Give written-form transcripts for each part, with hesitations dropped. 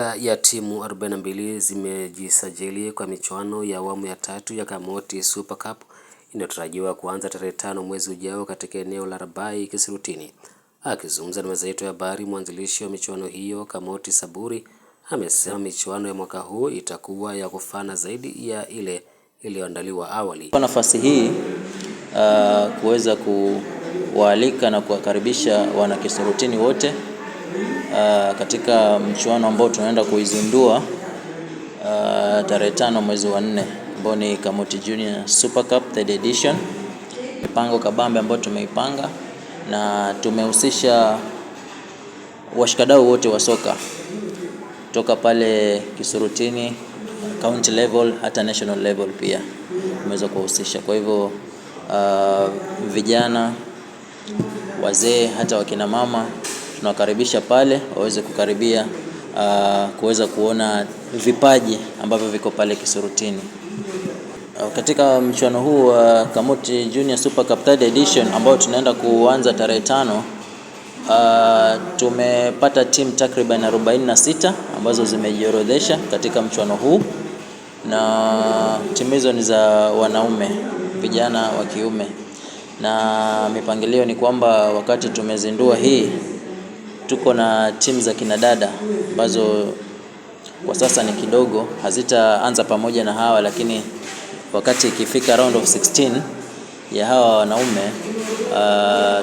Jumla ya timu 42 zimejisajili kwa michuano ya awamu ya 3 ya Kamoti Super Cup inayotarajiwa kuanza tarehe 5 mwezi ujao katika eneo la Rabai Kisurutini. Akizungumza na meza yetu ya habari, mwanzilishi wa michuano hiyo Kamoti Saburi amesema michuano ya mwaka huu itakuwa ya kufana zaidi ya ile iliyoandaliwa awali. Kwa nafasi hii kuweza kuwaalika na kuwakaribisha wana Kisurutini wote katika mchuano ambao tunaenda kuizindua tarehe 5 mwezi wa 4 ambao ni Kamoti Junior Super Cup 3rd edition. Mipango kabambe ambao tumeipanga na tumehusisha washikadau wote wa soka toka pale Kisurutini county level hata national level pia tumeweza kuhusisha. Kwa hivyo vijana, wazee, hata wakina mama tunawakaribisha pale waweze kukaribia kuweza kuona vipaji ambavyo viko pale Kisurutini. Katika mchuano huu wa Kamoti Junior Super Cup 3rd edition ambao tunaenda kuanza tarehe 5, tumepata timu takriban 46 ambazo zimejiorodhesha katika mchuano huu, na timu hizo ni za wanaume, vijana wa kiume, na mipangilio ni kwamba wakati tumezindua hii tuko na timu za kinadada ambazo kwa sasa ni kidogo, hazitaanza pamoja na hawa, lakini wakati ikifika round of 16 ya hawa wanaume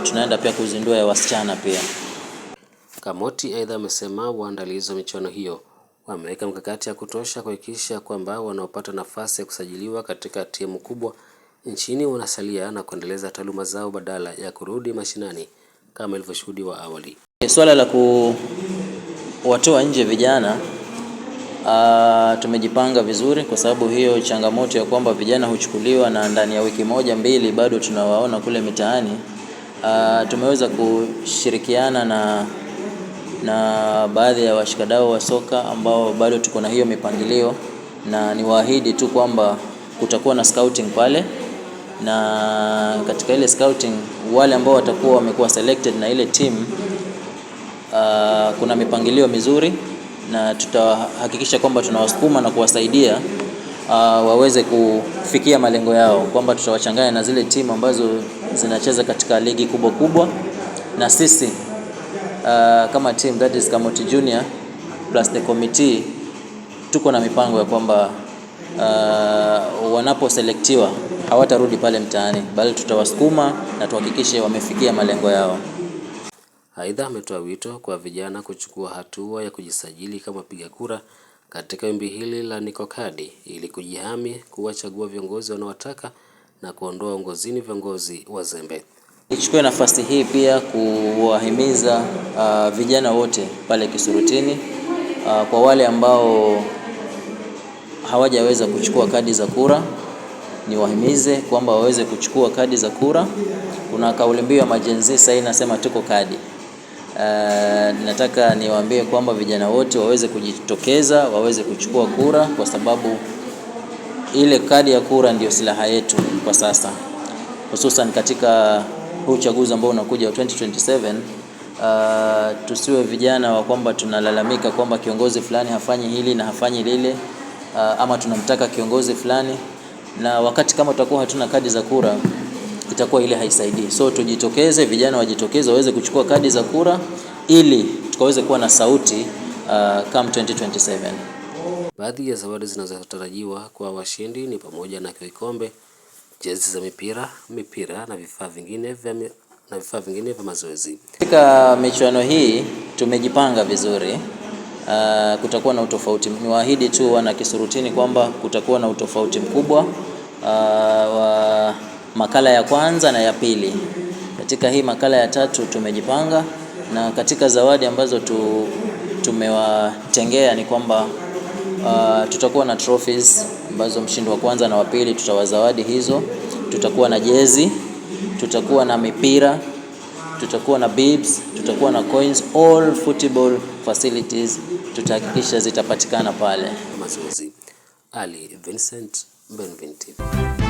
tunaenda pia kuzindua ya wasichana pia. Kamoti aidha amesema waandalizi wa michuano hiyo wameweka mkakati ya kutosha kuhakikisha kwamba wanaopata nafasi ya kusajiliwa katika timu kubwa nchini wanasalia na kuendeleza taaluma zao badala ya kurudi mashinani kama ilivyoshuhudiwa awali. Swala la kuwatoa nje vijana tumejipanga vizuri, kwa sababu hiyo changamoto ya kwamba vijana huchukuliwa na ndani ya wiki moja mbili bado tunawaona kule mitaani. Tumeweza kushirikiana na baadhi ya washikadau wa soka ambao bado tuko na hiyo mipangilio, na niwaahidi tu kwamba kutakuwa na scouting pale, na katika ile scouting wale ambao watakuwa wamekuwa selected na ile team kuna mipangilio mizuri, na tutahakikisha kwamba tunawasukuma na kuwasaidia waweze kufikia malengo yao, kwamba tutawachanganya na zile timu ambazo zinacheza katika ligi kubwa, na sisi kama team, that is Kamoti Junior plus the committee, tuko na mipango ya kwamba wanaposelektiwa hawatarudi pale mtaani, bali tutawasukuma na tuhakikishe wamefikia malengo yao. Aidha, ametoa wito kwa vijana kuchukua hatua ya kujisajili kama piga kura katika wimbi hili la Nikokadi ili kujihami, kuwachagua viongozi wanaowataka na kuondoa uongozini viongozi wazembe. Nichukue nafasi hii pia kuwahimiza vijana wote pale Kisurutini, kwa wale ambao hawajaweza kuchukua kadi za kura, niwahimize kwamba waweze kuchukua kadi za kura. Kuna kauli mbiu ya majenzi sasa inasema tuko kadi. Nataka niwaambie kwamba vijana wote waweze kujitokeza, waweze kuchukua kura, kwa sababu ile kadi ya kura ndio silaha yetu kwa sasa, hususan katika uchaguzi ambao unakuja wa 2027. Tusiwe vijana wa kwamba tunalalamika kwamba kiongozi fulani hafanyi hili na hafanyi lile, ama tunamtaka kiongozi fulani, na wakati kama tutakuwa hatuna kadi za kura itakuwa ile haisaidii. So tujitokeze, vijana wajitokeze waweze kuchukua kadi za kura ili tukaweze kuwa na sauti come 2027. Baadhi ya zawadi zinazotarajiwa kwa washindi ni pamoja na kikombe, jezi za mipira na vifaa vingine vya mazoezi. Katika michuano hii tumejipanga vizuri. Kutakuwa na utofauti. Niwaahidi tu wana Kisurutini kwamba kutakuwa na utofauti mkubwa wa makala ya kwanza na ya pili. Katika hii makala ya 3 tumejipanga, na katika zawadi ambazo tumewatengea ni kwamba tutakuwa na trophies ambazo mshindi wa kwanza na wa pili tutawazawadi hizo. Tutakuwa na jezi, tutakuwa na mipira, tutakuwa na bibs, tutakuwa na coins, all football facilities tutahakikisha zitapatikana pale. Mazoezi. Ali Vincent, Ben 20.